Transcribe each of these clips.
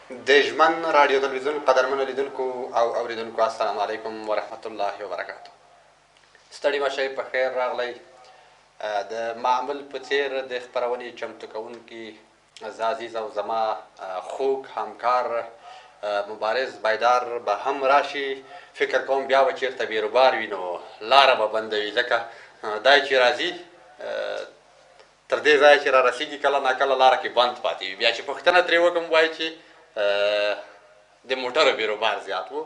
د ژمن رادیو تلویزیون قدرمنو لیدونکو او اوریدونکو السلام علیکم ورحمت الله وبرکاتو. ستړي مشئ، په خیر راغلی. د معمول په څیر د خپرونې چمتو کوونکي زه عزیز او زما خوږ همکار مبارز بیدار به هم راشي. فکر کوم بیا به چېرته بیروبار وي نو لاره به بندوي، ځکه دی چې راځي تر دې ځایه چې را رسېږي کله ناکله لاره کې بند پاتې وي. بیا چې پوښتنه ترې وکړم وایي چې د موټرو بیروبار زیات و.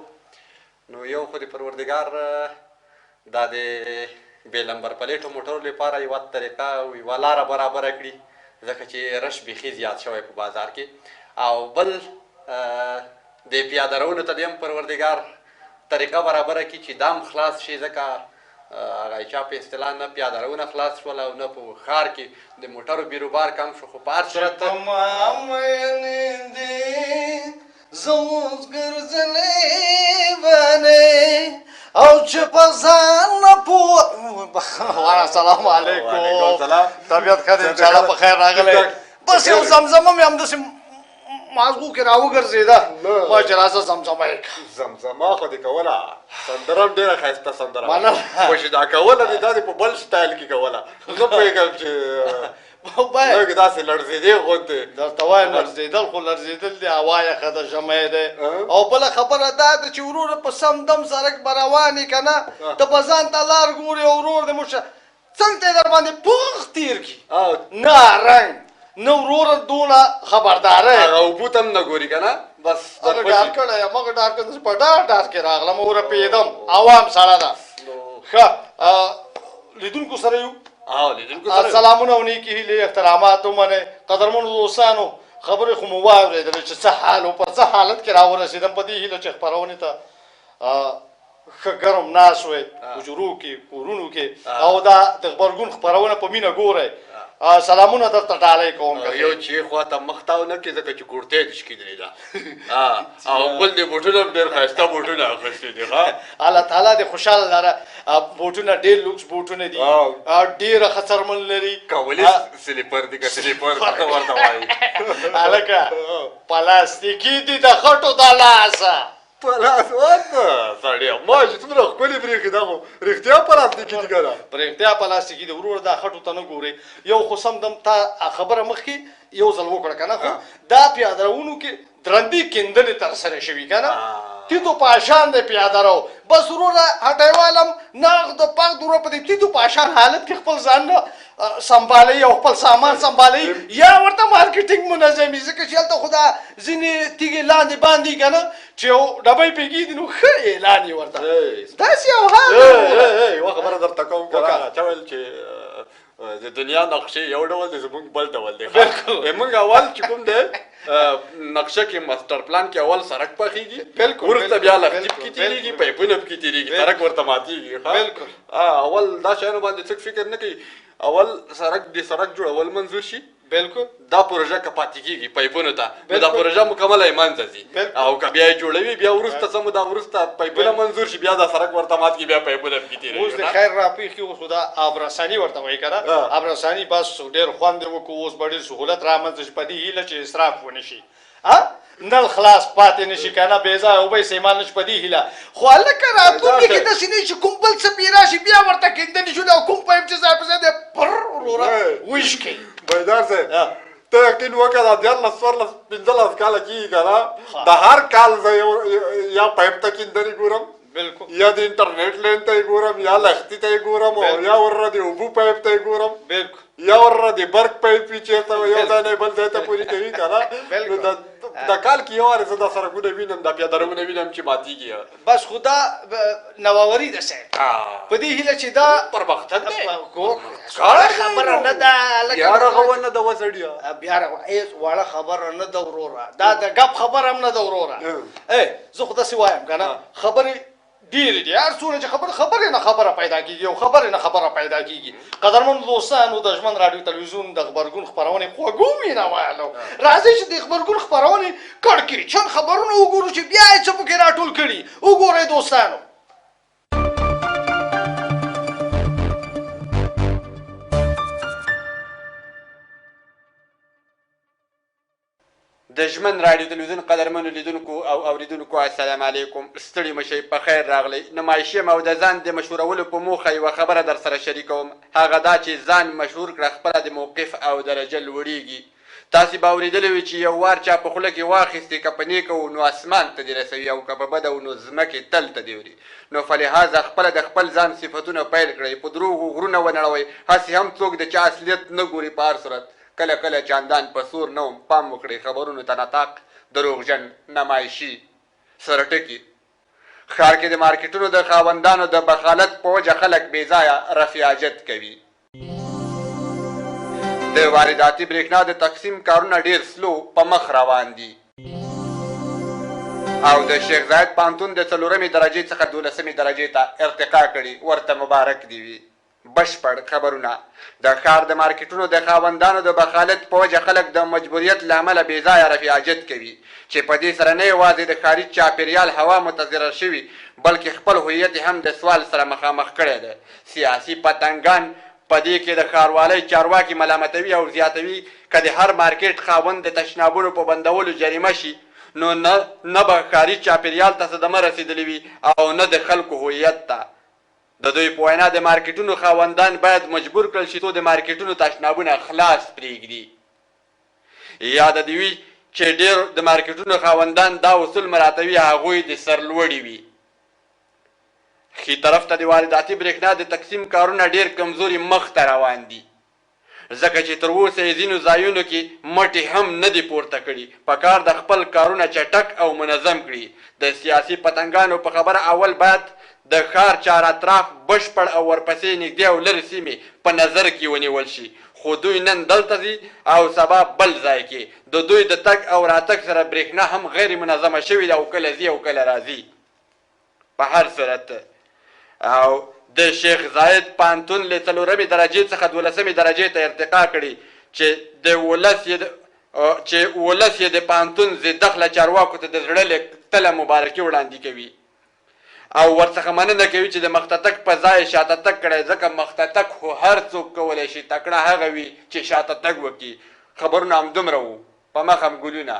نو یو خو د پروردګار دا د بې لمبر پلیټو موټرو لپاره یوه طریقه او یوه لاره برابره کړي، ځکه چې رش بیخي زیات شوی په بازار کې. او بل د پیاده روونو ته د هم پروردګار طریقه برابره کړي چې دام خلاص شي، ځکه هغه چا په اصطلاح نه پیاده روونه خلاص شول او نه په ښار کې د موټرو بیروبار کم شو. خو په هر صورت زه اوس ګرځېدلی بنې او چې په ځان نه پوه السلام علیکم. طبیعت ښه دی؟ انشاءالله په خیر راغلی. بس یو زمزمه مې همداسې مازغو کې راوګرځېده، ما چې راسه زمزمه یې کړه. زمزمه خو دې کوله، سندره هم ډېره ښایسته سندره خو چې دا کوله دې دا دې په بل سټایل کې کوله. زه پوهېږم چې لږ داسې لړزېدې غوندې. درته وایم لړزېدل خو لړزېدل دی، هوا یې ښه ده، ژمی دی. او بله خبره دا ده چې وروره په سم دم سړک به روان یې که نه، ته به ځان ته لار ګورې او ورور دې موږ څنګ ته یې در باندې پوخ تېر کړي، نه رنګ نه وروره دونه خبرداری. هغه اوبو ته هم نه ګوري که نه، بس هغه ډار کړی یم، هغه ډار کړی په ډار کې راغلم، ورپېدم. عوام سړه ده. ښه لیدونکو سره یو سلامونه او نیکې هیلې احترامات ومنئ. قدرمنو دوستانو، خبرې خو مو واورېدلې چې څه حال و، په څه حالت کې راورسېدم، په دې هیله چې خپرونې ته ښه ګرم ناست وئ حجرو کې کورونو کې، او دا د غبرګون خپرونه په مینه ګورئ. سلامونه درته ډالۍ کوم. یو چې خوا ته مخ تاو نه کړي ځکه چې کورتۍ دې شکېدلې ده، او بل دې بوټونه هم ډېر ښایسته بوټونه اخیستي دي. الله تعالی دې خوشحاله لره. بوټونه ډېر لوکس بوټونه دي، ډېره ښه څرمن لري. کولی سلیپر دي که سلیپر څه ورته وایي. هلکه پلاستیکي دي د خټو د لاسه. سړیه ما چې څومره ښکلې برېښي، دا خو رښتیا پلاستیکي دي که نه؟ په رښتیا پلاستیکي دي ورور، دا خټو ته نه ګورې. یو خو سم دم تا خبره مخکې یو ځل وکړه که نه، خو دا پیاده روونو کې درندې کیندنې ترسره شوي که نه، تیتو پاشان دی پیاده رو. بس وروره هټیوالم نغد پغد وروره په دې تیتو پاشان حالت کې خپل ځان نه سنبالوي او خپل سامان سنبالوي، یا ورته مارکیټینګ منظمي، ځکه چې هلته خو دا ځینې تیږې لاندې باندې که نه چې یو ډبۍ پرې کېږي نو ښه اعلان یې ورته داسې یو حال. یوه خبره درته کوم که نه، چا ویل چې د دنیا نقشې یو ډول دی، زموږ بل ډول دی. موږ اول چې کوم دی نقشه کې ماسټر پلان کې اول سړک پخېږي، وروسته بیا لښتي پکې تېرېږي، پایپونه پکې تېرېږي، سړک ورته ماتېږي. اول دا شیانو باندې څوک فکر نه کوي. اول د سړک جوړول منظور شي، بالکل دا پروژه که پاتې کېږي پایپونو ته، نو دا پروژه مکمله یې منځه ځي. او که بیا یې جوړوي، بیا وروسته څه موده وروسته پایپونه منظور شي، بیا دا سړک ورته مات کړي، بیا پایپونه پکې تېرېږي. اوس د خیر راپېښې اوس خو دا آبرساني ورته وایي که نه، آبرساني بس ډېر خوند یې وکړو. اوس به ډېر سهولت رامنځته شي په دې هیله چې اسراف ونه شي، نل خلاص پاتې نه شي که نه، بې ځایه اوبه استعمال نه شي په دې هیله. خو هلکه راتلونکي کې داسې نه چې کوم بل څه پې راشي بیا ورته کیندنې شولې او کوم پایپ چې ځای په ځای دی پر وروره ویش کوي. بیدار صاحب ته یقین وکړه دا 14 14 15 کاله کېږي که نه، د هر کال زه یا پایپ ته کیندنې ګورم، بالکل، یا د انټرنیټ لین ته یې ګورم، یا لښتي ته یې ګورم، او یا ورره د اوبو پایپ ته یې ګورم، بالکل، یا ورره د برق پایپ وي چېرته یو ځای نه بل ځای ته پورې کوي که نه. د کال کې یو وارې زه دا سړکونه وینم، دا پیاده روونه وینم چې ماتېږي. بس خو دا نوآوري ده صاحب، په دې هیله چې دا پرمختګ دی. خبره نه ده، بیا رغونه ده وسړیه، بیا واړه خبره نه ده وروره، دا د ګپ خبره هم نه ده وروره. زه خو داسې وایم که نه، خبرې ډېرې دي، هر څومره چې خبرې نه خبره پیدا کېږي او خبرې نه خبره پیدا کېږي. قدرمنو دوستانو، د ژمن راډیو تلویزیون د غبرګون خپرونې خوږو مینوالو، راځئ چې د غبرګون خپرونې کړکېچن خبرونه وګورو چې بیا یې څه پکې راټول کړي. وګورئ دوستانو. د ژمن راډیو تلویزیون قدرمنو لیدونکو او اوریدونکو السلام علیکم. ستړي مشئ، په خیر راغلی. نمایش یم او د ځان د مشهورولو په موخه یوه خبره در سره شریکوم، هغه دا چې ځان مشهور کړه خپله د موقف او درجه لوړیږي. تاسې به اورېدلی وي چې یو وار چا په خوله کې واخیستې که په نیکه و نو اسمان ته دې رسوي او که په بده و نو ځمکې تل ته دې وړي. نو فلهذا خپله د خپل ځان صفتونه پیل کړئ، په دروغو غرونه ونړوئ. هسې هم څوک د چا اصلیت نه ګوري په هر صورت. کله کله چاندان په سور نه وم، پام وکړئ خبرونو ته نطاق دروغجن، نمایشي، سرټکي. ښار کې د مارکیټونو د خاوندانو د بخالت په وجه خلک بې ځایه رفیاجت کوي. د وارداتي برېښنا د تقسیم کارونه ډېر سلو په مخ روان دي او د شیخ زاید پوهنتون د 4مې درجې څخه 12مې درجې ته ارتقا کړي، ورته مبارک دي وي. بشپړ خبرونه. د ښار د مارکیټونو د خاوندانو د بخالت په وجه خلک د مجبوریت له امله بې ځایه رفیاجت کوي چې په دې سره نه یوازې د ښاري چاپېریال هوا متضرر شوي بلکې خپل هویت هم د سوال سره مخامخ کړی ده. سیاسي پتنګان په دې کې د ښاروالۍ چارواکي ملامتوي او زیاتوي که د هر مارکیټ خاوند د تشنابونو په بندولو جریمه شي نو نه به ښاري چاپېریال ته صدمه رسېدلې وي او نه د خلکو هویت ته. د دوی په وینا د مارکیټونو خاوندان باید مجبور کړل شي څو د مارکیټونو تشنابونه خلاص پرېږدي. یاد دې وي چې ډېر د مارکیټونو خاوندان دا اصول مراعتوي هغوی د سرلوړي وي. ښي طرف ته د وارداتي برېښنا د تقسیم کارونه ډېر کمزوري مخ ته روان دي ځکه چې تر اوسه یې ځینو ځایونو کې مټې هم نه دي پورته کړي. پکار د خپل کارونه چټک او منظم کړي. د سیاسي پتنګانو په خبره اول باید د ښار چار اطراف بشپړ او ورپسې نږدې او لرې سیمې په نظر کې ونیول شي. خو دوی نن دلته ځي او سبا بل ځای کې. د دوی د تګ او راتګ سره برېښنا هم غیر منظمه شوې ده او کله ځي او کله راځي. په هر صورت او د شیخ زاید پوهنتون له 4مې درجې څخه 12مې درجې ته ارتقا کړي چې ولس یې د پوهنتون ضدخله چارواکو ته د زړه له تله مبارکي وړاندې کوي او ورڅخه مننه کوي چې د مختتک په ځای شاته تګ کړی ځکه مختتک خو هر څوک کولی شي، تکړه هغه وي چې شاته تګ وکړي. خبرونه همدومره وو، په مخ هم ګلونه.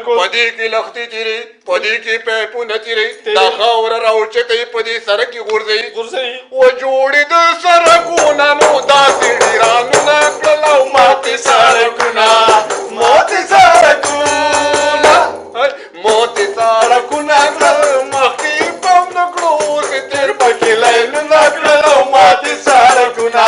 پدې کې لختې تیرې، پدې کې پیپونه تیرې، دا خاوره راوچتې پدې سړک کې غورځوي و جوړې د سړکونه نو داسې ډیرانونه کړل او ماتې سړکونه کړل مخکې پام نه کړو اوسې تېر پکې لینونه کړل او ماتې سړکونه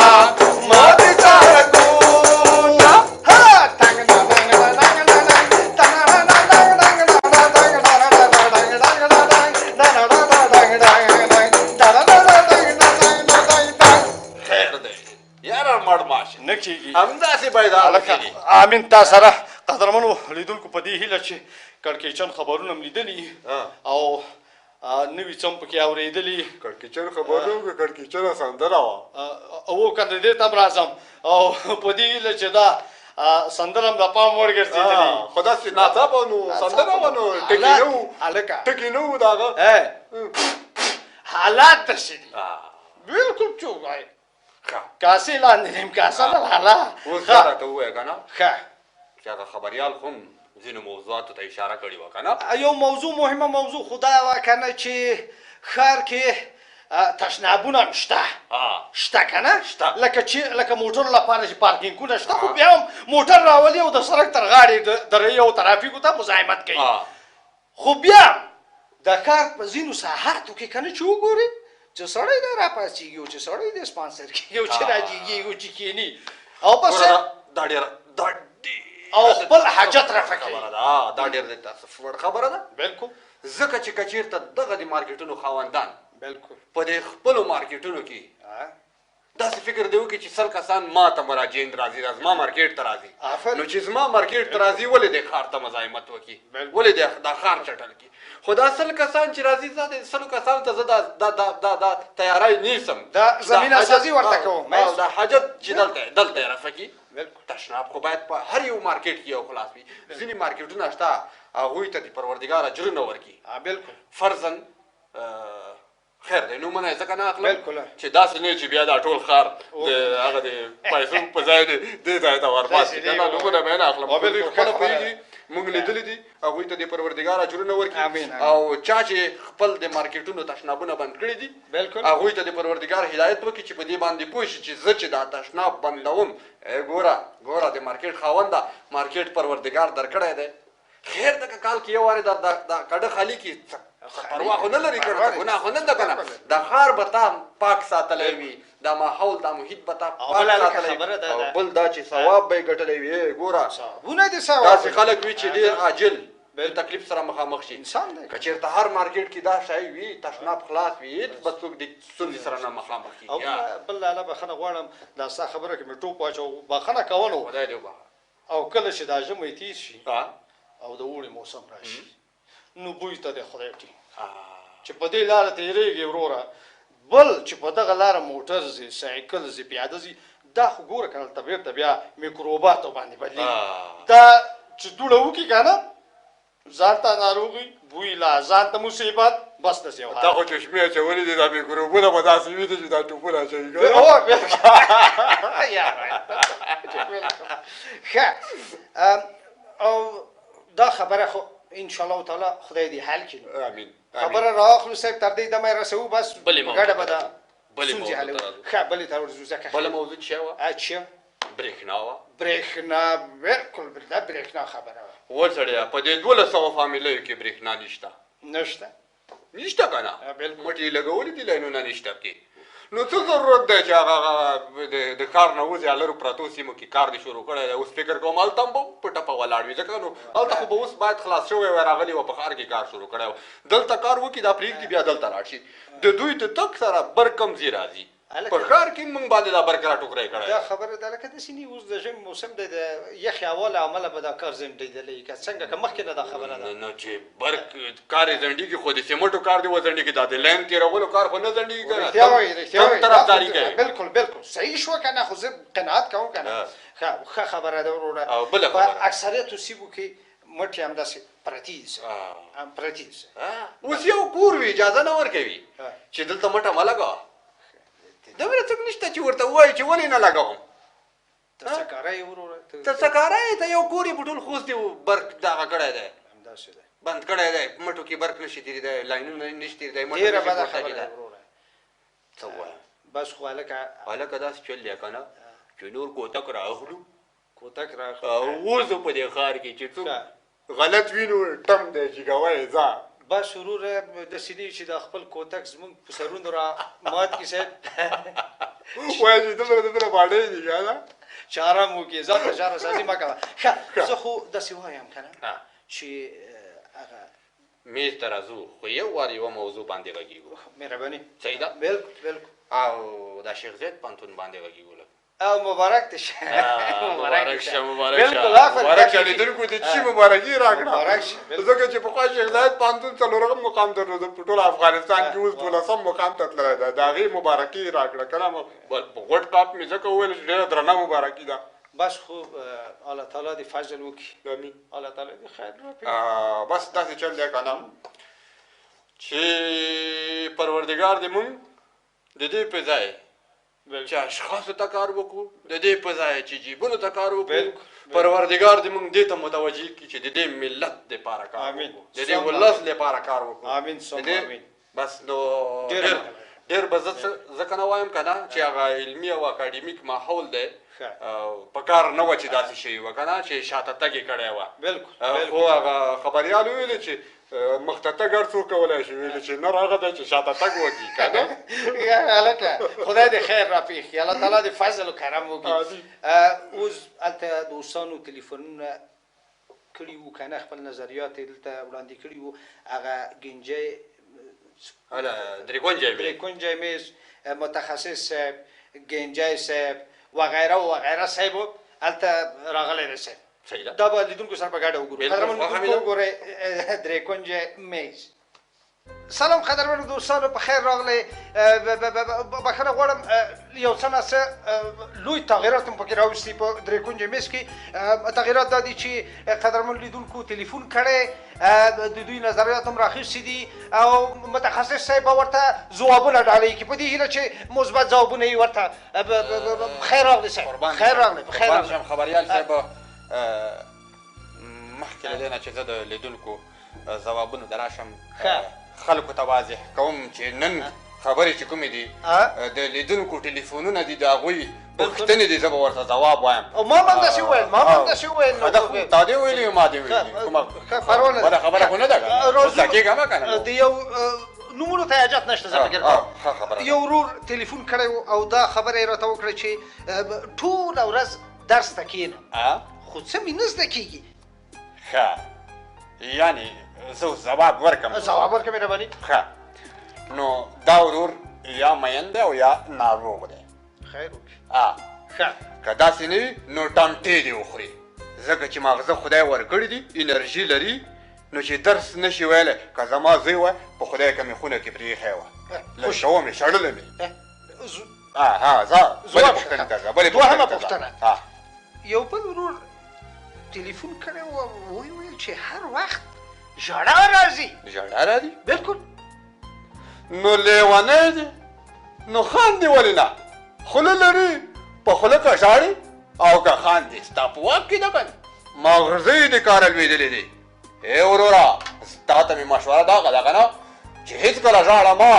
همداسې باید امین. تا سره قدرمنو لیدونکو په دې هیله چې کړکېچن خبرونه هم لیدلي او نوي څه هم پکې اورېدلي. کړکېچن خبرونه که کړکېچنه سندره وه او که د دې ته هم راځم او په دې هیله چې دا سندره هم د پام وړ ګرځېدلي. خو داسې ناڅاپه نو سندره وه نو ټکي نه وو د هغه حالات داسې دي. بلکل چوک وایي کاسې لاندې نیم کاسه ده لالا. اوس دا راته ووایه که نه ښه چې هغه خبریال خو هم ځینو موضوعاتو ته اشاره کړې وه که نه. یو موضوع مهمه موضوع خو دا وه که نه چې ښار کې تشنابونه هم شته شته که نه شته. لکه موټرو لپاره چې پارکینګونه شته خو بیا هم موټر راولي او د سړک تر غاړې دروي او ترافیکو ته مزاحمت کوي خو بیا د کار په ځینو ساحاتو کې که نه چې وګورې چې سړی دی راپاڅېږي او چې سړی دی سپانسر کېږي او چې راجېږي او چې کښېني او بس دا ډېره او خپل حاجت رفع کوي دا ډېر د تاسف وړ خبره ده بلکل ځکه چې که چېرته دغه د مارکیټونو خاوندان بلکل په دې خپلو مارکیټونو کې داسې فکر دی وکړي چې 100 کسان ما ته مراجعین راځي دا زما مارکیټ ته راځي نو چې زما مارکیټ ته راځي ولې دې ښار ته مزاحمت وکړي ولې دا ښار چټل کړي خو دا 100 کسان چې راځي زه د 100 کسانو ته زه دا تیاری نیسم دا زمینه سازي ورته کوم دا حاجت چې دلته یې رفع کړي تشناب خو باید په هر یو مارکیټ کې یو خلاص وي ځینې مارکیټونه شته هغوی ته د پروردګار اجرونه ورکړي بلکل فرضاً خیر دی نومونه یې ځکه نه اخلم بلکل چې داسې نه چې بیا دا ټول ښار د هغه د پیسو په ځای دې ځای ته ورباسي که نه نومونه به یې نه اخلم خو دوی خپله پوهېږي موږ لیدلي دي هغوی ته د پروردګار اجرونه ورکړي او چا چې خپل د مارکیټونو تشنابونه بند کړي دي هغوی ته د پروردګار هدایت وکړي چې په دې باندې پوه شي چې زه چې دا تشناب بندوم ګوره د مارکیټ خاونده مارکیټ پروردګار درکړی دی خیر دغه کال کې یو وارې دا کډه خالي کړي پروا خو نه لري کړه ګناه خو نه ده کنه دا ښار به تا پاک ساتلی وي دا ماحول دا محیط به تا پاک ساتلی وي او بل دا چې ثواب به یې ګټلی وي ګوره داسې خلک وي چې ډېر عاجل د تکلیف سره مخامخ شي که چېرته هر مارکیټ کې دا شی وي تشناب خلاص وي هېڅ به څوک د ستونزې سره نه مخامخ کېږي بل لاله بخښنه غواړم دا ستا خبره کې مې ټوپ واچو بخښنه کولو خدای دې وبخښه او کله چې دا ژمی تېر شي او د اوړي موسم راشي نو بوی ته د خدای ټینګ چې په دې لاره تېرېږي وروره بل چې په دغه لاره موټر ځي سایکل ځي پیاده ځي دا خو ګوره که هلته بېرته بیا میکروباتو باندې بدلېږي دا چې دوړه وکړي که نه ځان ته ناروغي بوی لا ځان ته مصیبت بس داسې یو تا خو چشمې اچولي دي دا میکروبونه به داسې وي چې دا ټوپونه اچوي ښه او دا خبره خو انشاءالله تعالی خدای دې حل کړي امین خبره راخلو صاحب تر دې دمه رسو بس ګډه به ده بلې موضوع ښه بلې ته ورځو ځکه بله موضوع چې وه چې برېښنا وه برېښنا بلکل دا برېښنا خبره وه سړیه په دې 1200 فامیلیو کې برېښنا نشته که نه مټې یې لګولي دي لاینونه نشته پکې نو څه ضرورت دی چې هغه د ښار نه وځي هلرو پرتو سیمو کې کار دې شروع کړی دی اوس فکر کوم هلته هم به په ټپه ولاړ وي ځکه نو هلته خو به اوس باید خلاص شوی وی راغلی و په ښار کې کار شروع کړی و دلته کار وکړي دا پرېږدي بیا دلته لاړ شي د دوی د تګ سره بر کمزي راځي په ښار کې موږ باندې دا برق راټوکری کړی دا خبره ده لکه داسې نه اوس د ژمي موسم دی د یخې هوا له امله به دا کار ځنډېدلی که څنګه که مخکې نه دا خبره ده نه چې برق کار یې ځنډېږي خو د سیمټو کار دې وځنډېږي دا د لاین تېرولو کار خو نه ځنډېږي که نه طرفداري کوي بلکل صحیح شوه که نه خو زه قناعت کوم که نه ښه خبره ده وروره او بله خبره په اکثریتو سیمو کې مټې همداسې پرتې دي اوس یو کور وي اجازه نه ورکوي چې دلته مټه مه لګوه دومره څوک نشته چې ورته ووایي چې ولې نه لګوم ته څه کاری وروره ته څه کاری ته یو کور یې په ټول خوست دی برق دغه کړی دی همداسې دی بند کړی دی مټو کې برق نشي تېرېدی لاینونه نشي تېرېدی ډېره بده خبره ده وروره څه ووایم بس خو هلکه داسې چل دی که نه چې نور کوتک رااخلو کوتک اوس په دې ښار کې چې څوک غلط وینو ټم دی چې کوی ځه بس وروره داسې نه چې دا خپل کوتک زموږ په سرونو را مات کړي صاحب وایي چې دومره باډۍ دي که نه چې آرام وکړي ځان ته شاره سازي مه کوه ښه زه خو داسې وایم که نه چې هغه میز ته راځو خو یو وار یوه موضوع باندې غږېږو مهرباني صحیح ده بلکل او دا شیخ زید پوهنتون باندې غږېږو او مبارک دې شه مبارک شه لیدونکو ته چې مبارکي راکړه ځکه چې پخوا شیخ زاید پوهنتون څلورم مقام درلوده په ټول افغانستان کې اوس 12م مقام ته تللی ده د هغې مبارکي راکړه که نه په غوټ ټاپ مې ځکه وویل چې ډېره درنه مبارکي ده بس خو الله تعالی دې فضل وکړي امین الله تعالی دې خیر وکړي بس داسې چل دی که نه چې پروردګار دې مونږ د دې په ځای چې اشخاصو ته کار وکړو د دې په ځای چې جیبونو ته کار وکړو پروردګار دې موږ دې ته متوجه کړي چې د دې ملت دپاره کار وکړو د دې ولس لپاره کار وکړو امین ثم امین بس نو ډېر به زه ځکه نه وایم که نه چې هغه علمي او اکاډمیک ماحول دی په کار نه وه چې داسې شوي وه که نه چې شاته تګ یې کړی وه خو هغه خبریال ویلې چې مخته تګ هر څوک کولی شي ویلې چې نر هغه دی چې شاته تګ وکړي که نه هلکه خدای دې خیر راپېښي الله تعالی دې فضل و کرم وکړي اوس هلته دوستانو تلیفونونه کړي وو که نه خپل نظریات یې دلته وړاندې کړي وو هغه ګنجی درې میز متخصص صاحب ګنجی صاحب وغیره وغیره صاحب هلته راغلی دی صاحب دا به لیدونکو سره په ګډه وګورو قدرمنو لیدونکو وګورئ درې کونجه میز سلام قدرمنو دوستانو په خیر راغلی بخښنه غواړم یو څه نه څه لوی تغیرات هم پکې راوستي په درې کونجه میز کې تغیرات دا دي چې قدرمنو لیدونکو تلیفون کړی د دوی نظریات هم راخیستي دي او متخصص صاحب به ورته ځوابونه ډالۍ کړي په دې هیله چې مثبت ځوابونه یې ورته خیر راغلی صاحب خیر راغلی خبریال صاحب مخکې له دې نه چې زه د لیدونکو ځوابونو ته راشم خلکو ته واضح کوم چې نن خبرې چې کومې دي د لیدونکو ټلیفونونه دي د هغوی پوښتنې دي زه به ورته ځواب وایم او ما هم همداسې وویل تا دې ویلي ما دې ویلي کومه بده خبره خو نه ده که نه اوس دقیقه که نه د یو نومونو ته حاجت نشته زه فکر کوم یو ورور تلیفون کړی و او دا خبره یې راته وکړه چې ټوله ورځ درس ته کښېنم خو څه مې نه زده کېږي ښه یعنې زه ځواب ورکړم مهرباني ښه نو دا ورور یا مین دی او یا ناروغ دی خیر وکړي ښه که داسې نه وي نو ټانټې دې وخوري ځکه چې ماغزه خدای ورکړي دي انرژي لري نو چې درس نشي ویلی که زما زوی وه په خدای که مې خونه کې پرېښی وه لږ شوه مې شړلی مې بلې پوښتنې ته ځه دوهمه پوښتنه یو بل ورور تلیفون کړی و ویې ویل چې هر وخت ژړا راځي بلکل نو لیونی دی نو خاندي ولې نه خوله لري په خوله که ژاړي او که خاندي ستا په واک کې ده که نه ماغزه یې د کاره لوېدلې دی ای وروره تا ته مې مشوره دغه ده که نه چې هېڅکله ژاړه مه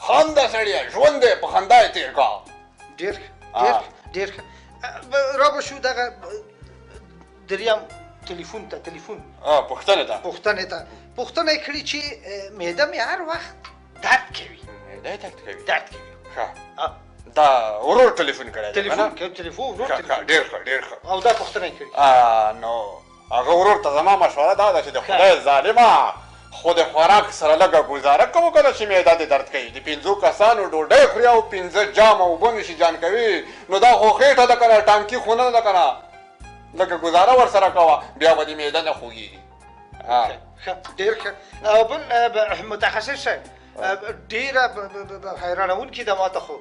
خانده سړیه ژوند دی په خندا یې تېر کا ډېر ښه را به شو دغه دریم تلیفون پوښتنې ته پوښتنه یې کړې چې معده مې هر وخت درد کوي ښه دا ورور تلیفون کړی دی ډېر ښه او دا پوښتنه یې کړې نو هغه ورور ته زما مشوره دا ده چې د خدای ظالمه خو د خوراک سره لږه ګزاره کوو که نه چې معده دې درد کوي د 5 کسانو ډوډۍ خوري او 5 جامه اوبه نشي جان کوي نو دا خو خېټه ده که نه ټانکي خو نه ده که نه لږه ګزاره ورسره کوه بیا به دې معده نه خوږېږي ډېر ښه او بل متخصص صاحب ډېره حیرانوونکې ده ما ته خو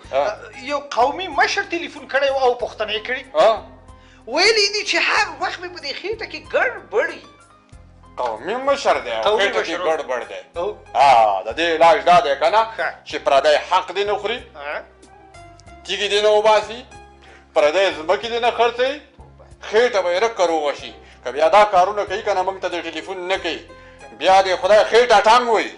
یو قومي مشر تلیفون کړی و او پوښتنه یې کړې ویلي دي چې هر وخت مې په دې خېټه کې ګډبړ قومي مشر دی او خېټه کې ګډبړ دی د دې علاج دا دی که نه چې پردی حق دې نه خوري تیږې دې نه وباسي پردی ځمکې دې نه خرڅوي خېټه به یې رکه روغه شي که بیا دا کارونه کوي که نه موږ ته د ټلیفون نه کوي بیا دې خدای خېټه ټانګ وایي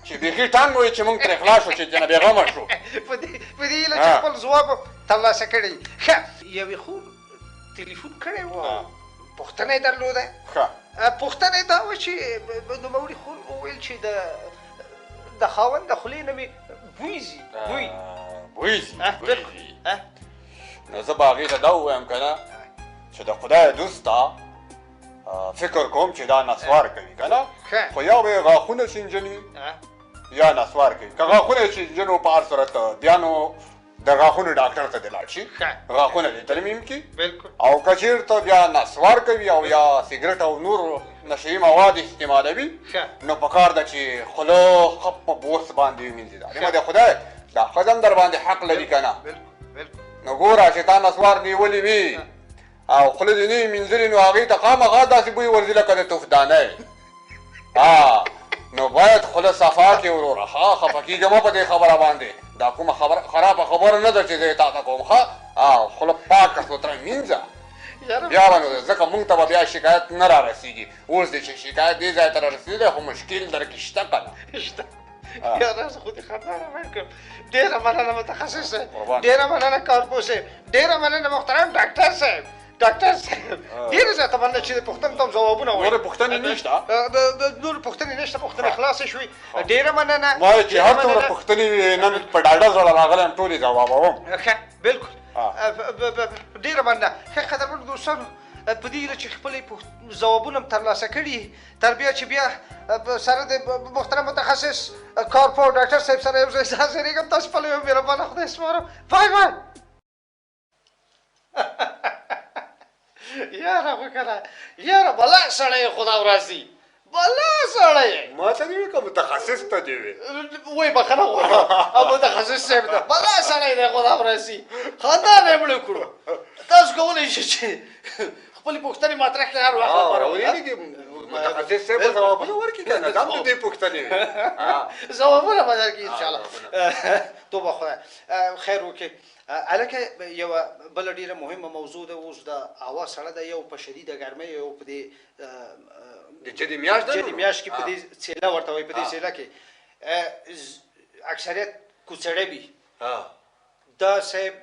چې بیخي ټانګ وایي چې موږ ترې خلاص شو چې جنه بېغمه شو په دې هیله چې خپل ځواب ترلاسه کړی ښه یوې خور تلیفون کړی و پوښتنه یې درلوده پوښتنه یې دا وه چې نوموړي خور وویل چې د خاوند د خولې نه مې بوی ځي نو زه به هغې ته دا ووایم که نه چې د خدای دوسته فکر کوم چې دا نسوار کوي که نه خو یا به یې غاښونه شینجن یا نسوار کوي که غاښونه یې شینجن و په هر صورت بیا نو د غاښونو ډاکټر ته دې لاړ شي غاښونه دې ترمیم کړي او که چېرته بیا نسوار کوي او یا سګرټ او نور نشهیي مواد استعمالوي نو پکار ده چې خوله ښه په بوس باندې ومینځي دا نیمه د خدای دا ښځه هم در باندې حق لري که نه نو ګوره چې تا نسوار نیولي وي او خوله دې نه وي مینځلې نو هغې ته خامخا داسې بوی ورځي لکه د توفدانۍ نو باید خوله صفا کړې وروره ښه خفه کېږه مه په دې خبره باندې دا کومه خرابه خبره نه ده چې زه یې تا ته کوم ښه خوله پاکه سوتره مینځه بیا به نو ځکه موږ ته به بیا شکایت نه را رسېږي اوس دې چې شکایت دې ځای ته را رسېدلی خو مشکل در کې شته که نه یاره زه خو دې خبره پیل کړم ډېره مننه متخصص صاحب ډېره مننه کارپوه صاحب ډېره مننه محترم ډاکټر صاحب ډاکټر صاحب ډېره زیاته مننه چې د پوښتنو ته هم ځوابونه وایي نورې پوښتنې نشته نورې پوښتنې نشته پوښتنې خلاصې شوې ډېره مننه ما چې هر څومره پوښتنې وي نن په ډاډه زړه راغلی یم ټولې ځوابوم ښه بلکل ډېره مننه ښه قدرمنو دوستانو په دې هیله چې خپلې ځوابونه هم ترلاسه کړي تر بیا چې بیا سره د محترم متخصص کارپوه ډاکټر صاحب سره یو ځای حاضرېږم تاسو خپله یو مهربانه خدای سپارم بای بای یاره خو کنه یاره بلا سړی خدا ورځي بلا سړی ما ته دې وي که متخصص ته دې وي وایي بخښنه غواړم متخصص صاحب ته بلا سړی دی خدا ورځي خاندان یې مړه کړو تاسو کولی شئ چې خپلې پوښتنې مطرح کړئ هر وخت لپاره متخصص صاحب به ځوابونه ورکړي که نه دا هم د دې پوښتنې وي ځوابونه به درکړي انشاءالله توبه خدای خیر وکړي هلکه یوه بله ډېره مهمه موضوع ده اوس د هوا سړه ده یو په شدیده ګرمۍ او په دې د جدي میاشت ده جدي میاشت کې په دې څیله ورته وایي په دې څیله کې اکثریت کوڅړی وي دا صاحب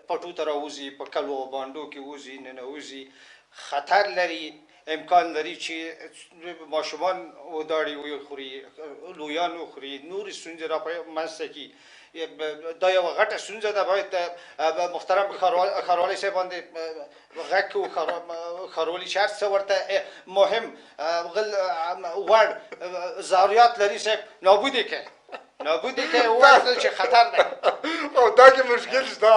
پټو ته راوځي په کلو او بانډو کې وځي ننوځي خطر لري امکان لري چې ماشومان وداړي وخوري لویان وخوري نورې ستونزې را منځته کړي دا یوه غټه ستونزه ده باید محترم ښاروالي صاحب باندې غږ کوو ښاروالي چې هر څه ورته مهم وړ ضروریات لري صاحب نابود یې کړي نابود یې کړي وویل چې خطر دی او دا کې مشکل شته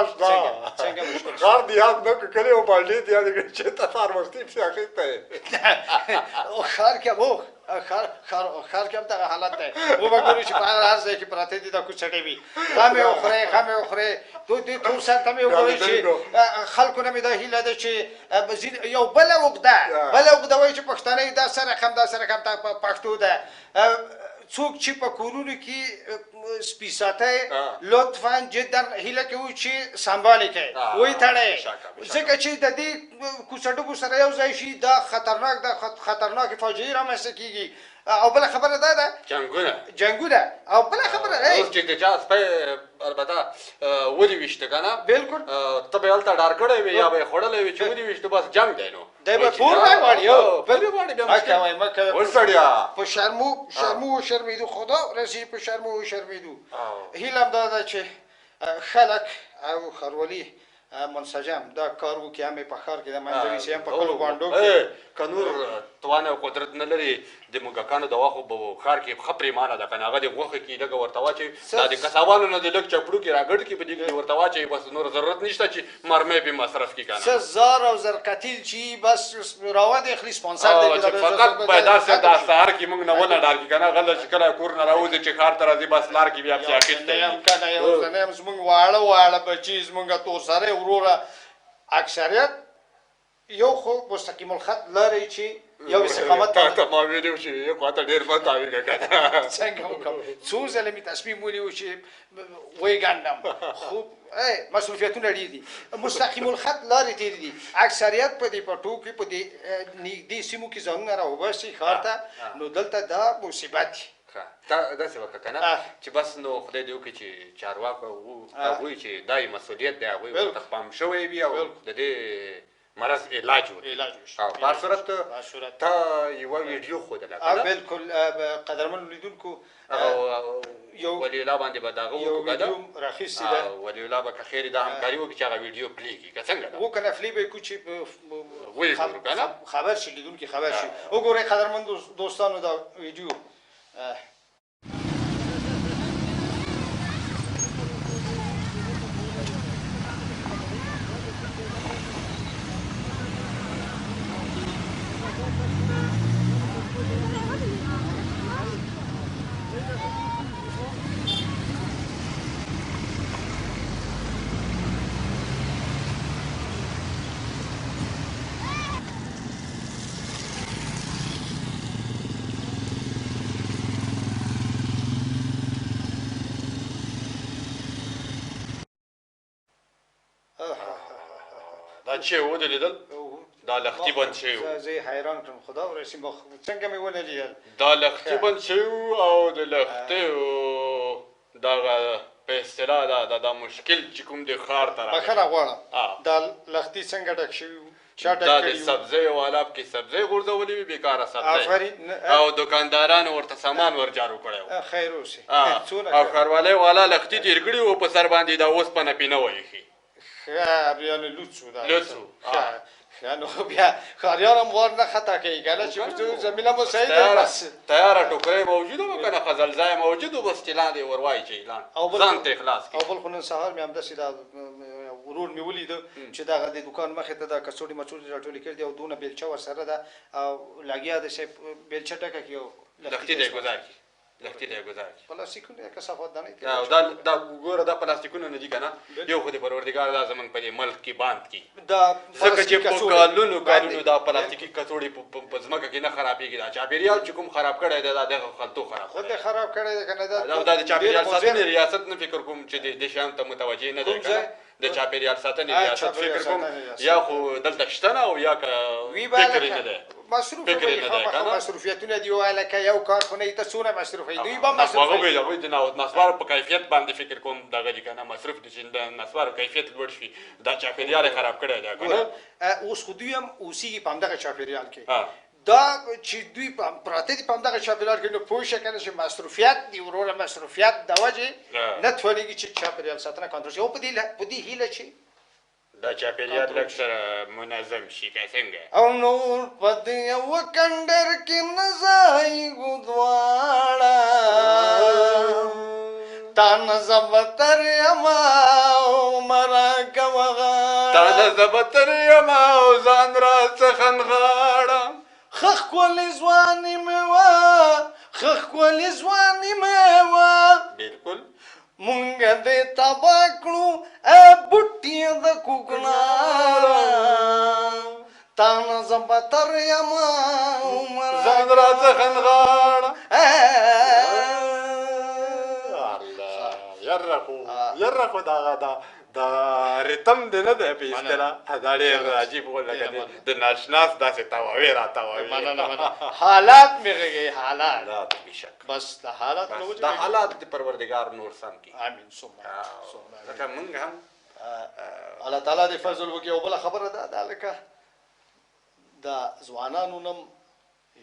څنګه مشکل غار دیهات نه که کلی او باندې دیهات کې چې ته فارمسټي پسې اخیستی ښار کې هم ښار کې هم دغه حالت دی وبه ګورو چې په هر ځای کې پراته دي دا کوڅټې وي غمې وخورئ غمې وخورئ دې ټول سر ته مې وګورئ چې خلکو نه مې دا هیله ده چې یو بله اوږده وایي چې پښتانه دا څه رقم دا څه رقم پښتو ده څوک چې په کورونو کې سپیساتی لطفا جدا هیله کوو چې سنبال یې کړئ ویې تړئ ځکه چې د دې کوڅټکو سره یو ځای شي دا خطرناکې فاجعې رامنځته کېږي او بله خبره دا ده جنګونه او بله خبره اوس چې د چا سپی البته ولې ویشته که نه بلکل ته به یې هلته ډار کړی وي یا به یې خوړلی وي چې ولې ویشته بس جنګ دی نو دی به تور نه غواړي مه کوئ اوس سړیه په شرمو و شرمېدو خدا رسي په شرمو و شرمېدو هیله هم دا ده چې خلک او ښاروالي منسجم دا کار وکړي هم په ښار کې د منځوي سي هم په کلو بانډو کې که نور توان او قدرت نه لري د موږکانو دوا خو به ښار کې ښه پرېمانه ده که نه هغه د غوښې کې لږه ورته واچوي دا د کسابانو نه د لږ چپړو کې راګډ کړي په دې کې ورته واچوي بس نور ضرورت نشته چې مرمۍ پې مصرف کړي که نه څه زار او زرقتیل چې بس راوت اخلي سپانسر دی چې فقط باید داسې دا سهار کې موږ نه ونه ډار کړي که نه غله چې کله کور نه راوځي چې ښار ته راځي بس لار کې بیا پسې اخیستی که نه یو ځنې هم زموږ واړه بچي زموږ تورسرۍ وروره اکثریت یو خو مستقیم الخط لري چې یو استقامت ته ما ویلي و چې یو خواته ډېر مه تاویږه که نه څنګه وکړم څو ځله مې تصمیم ونیو چې ویګنډم خو مسؤلیتونه ډېر دي مستقیم الخط لارې تېرې دي اکثریت په دې پټو کې په دې نږدې سیمو کې ځانونه راوباسي ښار ته نو دلته دا مصیبت دی ته داسې وکړه که نه چې بس نو خدای دې وکړي چې چارواکو هغوی چې دا یې مسؤلیت دی هغوی ورته پام شوی وي او د دې مرض علاج وکړي او په هر صورت ته یوه ویډیو ښودله که نه بلکل قدرمنو لیدونکو ولی الله باندې به د هغه یو ویډیو راخیستې ده ولی الله به که خیر دا همکاري وکړي چې هغه ویډیو پلی کړي که څنګه ده وکنه فلی به یې کړو چې ویې ګورو که نه خبر شي لیدونکي خبر شي وګورئ قدرمنو دوستانو دا ویډیو دا چې و دې لیدل دا لښتي بند شوي وو زه یې حیران کړم خدا ورسي څنګه مې ونه لیدل دا لښتي بند شوي وو او د لښتیو دغه په اصطلاح دا مشکل چې کوم دی ښار ته راغلی بخښنه غواړم دا لښتي څنګه ډک شوي وو چا ډک دا د کړي وو سبزیو والا پکې سبزۍ غورځولې وي بېکاره سبزۍ آفرین او دکاندارانو ورته سامان ور جارو کړی وو خیر اوسې او ښاروالۍ والا لښتي تېر کړي وو په سر باندې دا اوسپنه پې نه وه ایښي ښه یعنې لوڅ وو دا لوڅ وو نو بیا ښاریان هم غور نه خطا کوي که نه چې زمینه مو صحیح ده بس تیاره ټوکرۍ موجوده وه که نه خزلځای موجود و بس چې لاندې ور وایچوي ځان ترې خلاص کړي او بل خو نن سهار مې همداسې دا ورور مې ولیده چې دغه د دوکان مخې ته دا کڅوړې مڅوړې راټولې کړي دي او دونه بیلچه ورسره ده او لګیا دی صاحب بیلچه ډکه کړي او لښتي دی ګذار کړي لښتي دی ګذار کړي پلاستیکونه یې کثافات دانې دا وګوره دا پلاستیکونه نه دي که نه یو خو د پروردګار دا زموږ په دې ملک کې باند کړي ځکه چې په کالونو دا پلاستیکي کڅوړې په ځمکه کې نه خرابېږي دا چاپېریال چې کوم خراب کړی دی دا دغه خلطو خراب خود یې خراب کړی دی که نه دا د چاپېریال ساتنې ریاست نه فکر کوم چې دې شیانو ته متوجه نه دی که نه د چاپېریال ساتنې ریاست فکر کوم یا خو دلته شته نه او یا که فکر یې نه دی مصروفیتونه دي ووایه لکه یو کارخونه ته څونه مصروف وي دوی به مصروف وي هغوی د نسوارو په کیفیت باندې فکر کوم دغه دي که نه مصروف دي چې د نسوارو کیفیت لوړ شي دا چاپېریال یې خراب کړی دی که نه اوس خو دوی هم اوسېږي په همدغه چاپېریال کې دا چې دوی پراته دي په همدغه چاپېریال کې نو پوه شه که نه چې مصروفیت دي وروره مصروفیت د وجې نه توانېږي چې چاپېریال ساتنه کنټرول شي او په دې هیله چې دا چاپېریال لږ سره منظم شي که څنګه او نور په دې یوه کنډر کې نه ځایږو دواړه تا نه زه بتر یمه او مرکوغه تا نه زه بتر یمه او ځان راڅخه نغاړم ښه ښکلې ځواني مې وه ښه ښکلې ځواني مې وه بلکل مونږ دې تباه کړو بوټي د کوکناره تا نه زه بتر یمه ځان راڅخه نغاړم یره خو دا ریتم دی نه دی په اصطلاح دا ډېر عجیب و لکه د ناشناس داسې تواوې را تواوې حالات مې غږوي حالات دا بېشک بس د حالات دا حالات د پروردګار نور سم کړي امین ځکه موږ هم الله تعالی دې فضل وکړي او بله خبره دا لکه د ځوانانو نم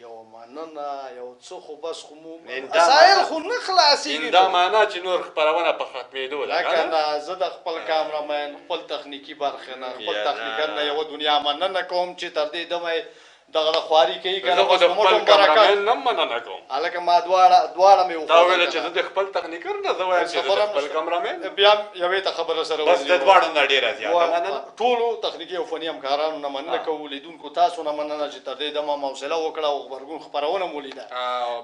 یو مننه یو څه خو بس خو مو مسایل خو نه خلاصېږي دا معنا چې نور خپرونه په ختمېدو ده لکه نه زه د خپل کامرمین خپل تخنیکي برخې نه خپل تخنیکر نه یوه دنیا مننه کوم چې تر دې دمه دغه خواري کوي که نه زه خو د خپل کامرمین نه مننه کوم هلکه ما دواړه مې تا ویله چې زه د خپل تخنیکر نه زه وایم چې زه د خپل کامرمین بیا یوې ته خبره سره بس د دواړو نه ډېره زیاته مننه ټولو تخنیکي او فني همکارانو نه مننه کوو لیدونکو تاسو نه مننه چې تر دې دمه حوصله وکړه او غبرګون خپرونه مو لیده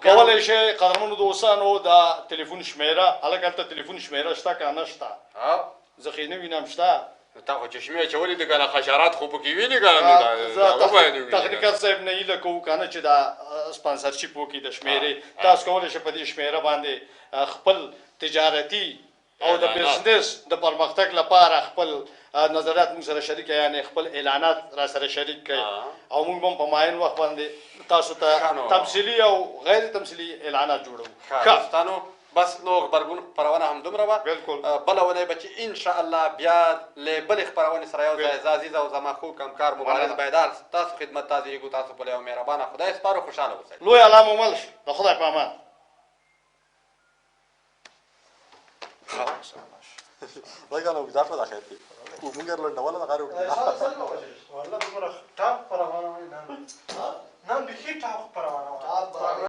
کولی شئ قدرمنو دوستانو دا تلیفون شمیره هلکه هلته تلیفون شمیره شته که نه شته زه خو یې نه وینم شته تا خو چشمې اچولې دي که نه حشرات خو پکې ویني که نه تخنیکر صاحب نه هیله کوو که نه چې دا سپانسرشیپ وکړي د شمیرې تاسو کولی شئ په دې شمیره باندې خپل تجارتي او د بزنس د پرمختګ لپاره خپل نظریات موږ سره شریک یعنې خپل اعلانات را سره شریک کړئ او موږ هم په معین وخت باندې تاسو ته تمثیلي او غیر تمثیلي اعلانات جوړوو دوستانو بس نو غبرګون خپرونه همدومره وه بله اونۍ به چې انشاءالله بیا له بلې خپرونې سره یو ځای زه عزیز او زما خوږ همکار مبارز بیدار تاسو خدمت ته حاضرېږو تاسو په یو مهربانه خدای سپارو خوشحاله اوسئ لوی الله مو مل د خدای په امان رایگان اوگدار شد آخر کی؟ اومون گرلند نوالا نقاره اوگدار. والله بقول ټاپ پروانه نه نه به هیڅ ټاپ پروانه